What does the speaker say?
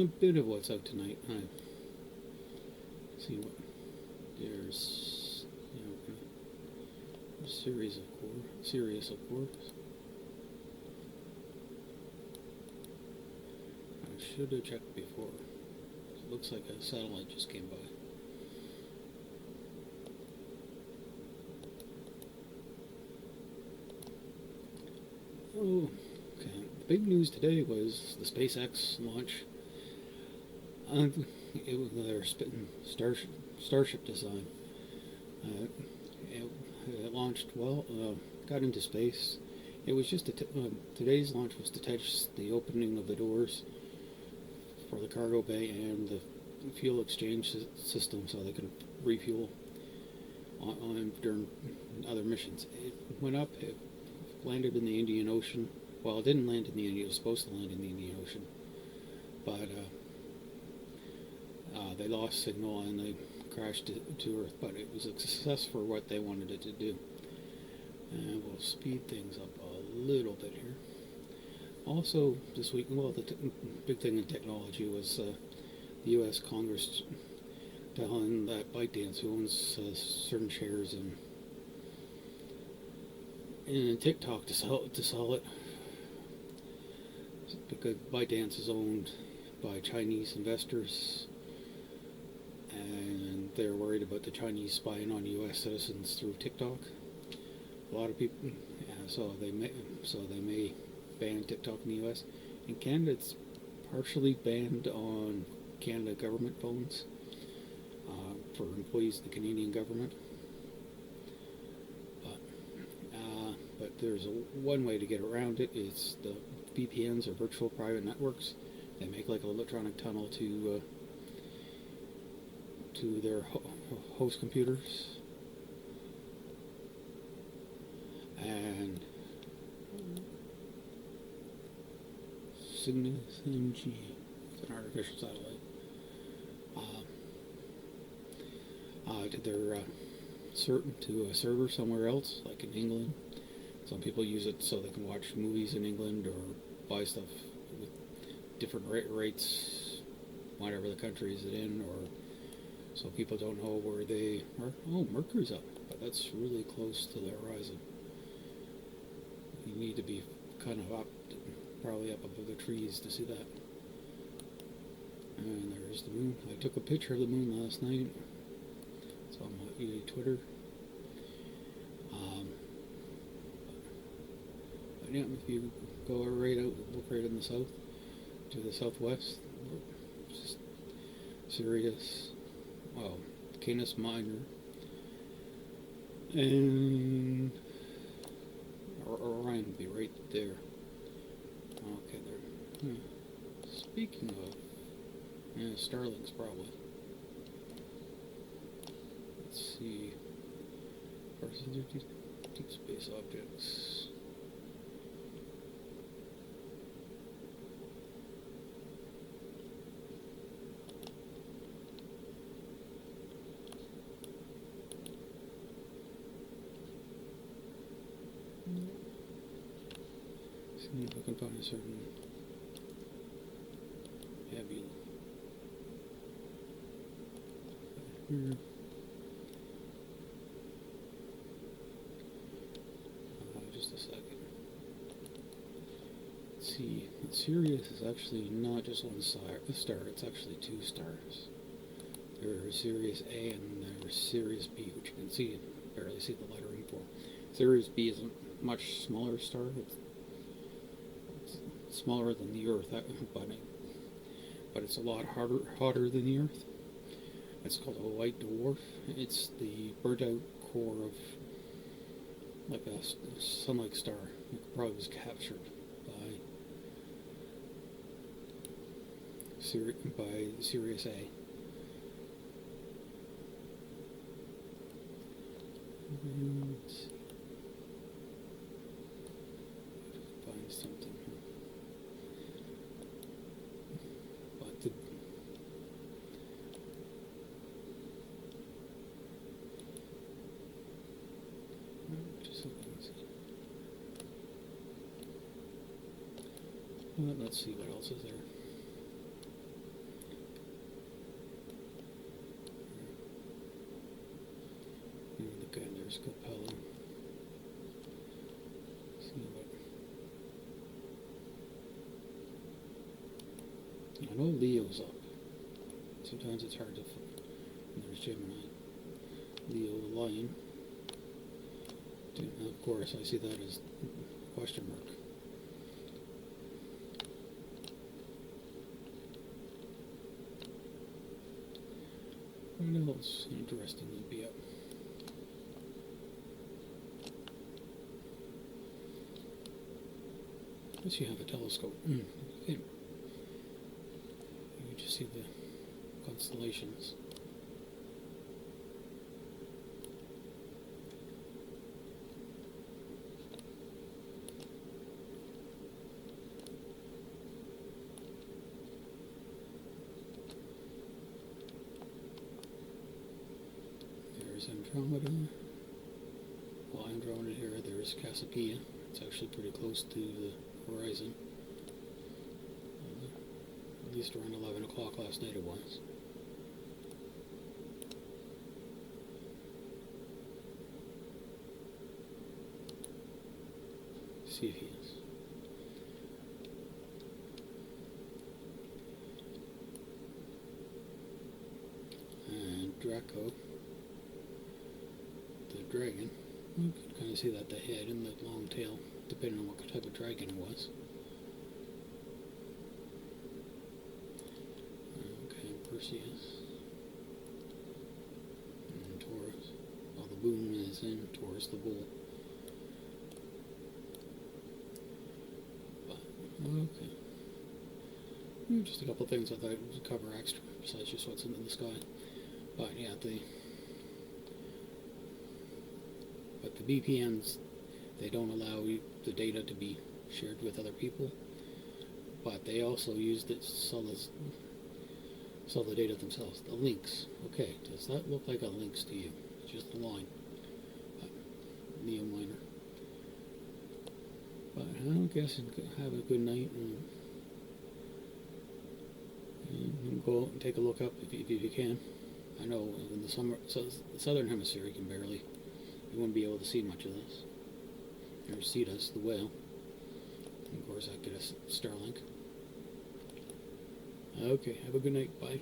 A bit of what's out tonight. I see what there's, a series of course. I should have checked before. It looks like a satellite just came by. Oh, okay. The big news today was the SpaceX launch. It was their Starship design. Uh, it launched well, got into space. It was just today's launch was to test the opening of the doors for the cargo bay and the fuel exchange system, so they can refuel on during other missions. It went up. It landed in the Indian Ocean. Well, it didn't land in the Indian. It was supposed to land in the Indian Ocean, but they lost signal and they crashed to Earth. But it was a success for what they wanted it to do. And we'll speed things up a little bit here. Also, this week, well, the big thing in technology was the U.S. Congress telling that ByteDance, who owns certain shares in TikTok, to sell it, because ByteDance is owned by Chinese investors, and they're worried about the Chinese spying on U.S. citizens through TikTok. A lot of people, so they may ban TikTok in the U.S. In Canada, it's partially banned on Canada government phones for employees of the Canadian government. But there's one way to get around it. It's the VPNs, or virtual private networks. They make like an electronic tunnel to their host computers, and Cygnus MG. It's an artificial satellite. To their to a server somewhere else, like in England. Some people use it so they can watch movies in England or buy stuff with different rates, whatever the country is it in, or so people don't know where they are. Oh, Mercury's up, but that's really close to the horizon. You need to be kind of up, probably up above the trees to see that. And there's the moon. I took a picture of the moon last night. It's on my Twitter. But yeah, if you go right out, look right in the south, to the southwest, just Sirius, well, Canis Minor, and Orion would be right there. Okay, there. Speaking of, Starlink's probably. Let's see. First, deep space objects. See if I can find a certain heavy. Here. Just a second. Let's see. Sirius is actually not just one star. It's actually two stars. There's Sirius A and there's Sirius B, which you can see, barely see the lettering for. Sirius B is a much smaller star. It's smaller than the Earth, but it's a lot hotter than the Earth. It's called a white dwarf. It's the burnt-out core of like a sun-like star. It probably was captured by Sirius A. Let's see. Find something. But the just let's see what else is there. There's Capella. See what... I know Leo's up. Sometimes it's hard to find. There's Gemini. Leo the Lion. And of course, I see that as question mark. What else interesting would be up? I guess you have a telescope. You just see the constellations. There's Andromeda. Well, Andromeda here. There's Cassiopeia. It's actually pretty close to the horizon. At least around 11 o'clock last night it was. See if he is. And Draco, the dragon. You can kind of see that the head and the long tail, depending on what type of dragon it was. Okay, Perseus. And Taurus. Well, the moon is in Taurus, the bull. But, okay. Just a couple of things I thought would cover extra, besides just what's in the sky. But yeah, the VPNs, they don't allow the data to be shared with other people, but they also use it to sell the data themselves. The links. Okay, does that look like a links to you? Just a line. Neo Miner. But I guess have a good night and go out and take a look up if you can. I know in the southern hemisphere you can barely. You wouldn't be able to see much of this. There's Cetus, the whale. And of course, I get a Starlink. Okay, have a good night. Bye.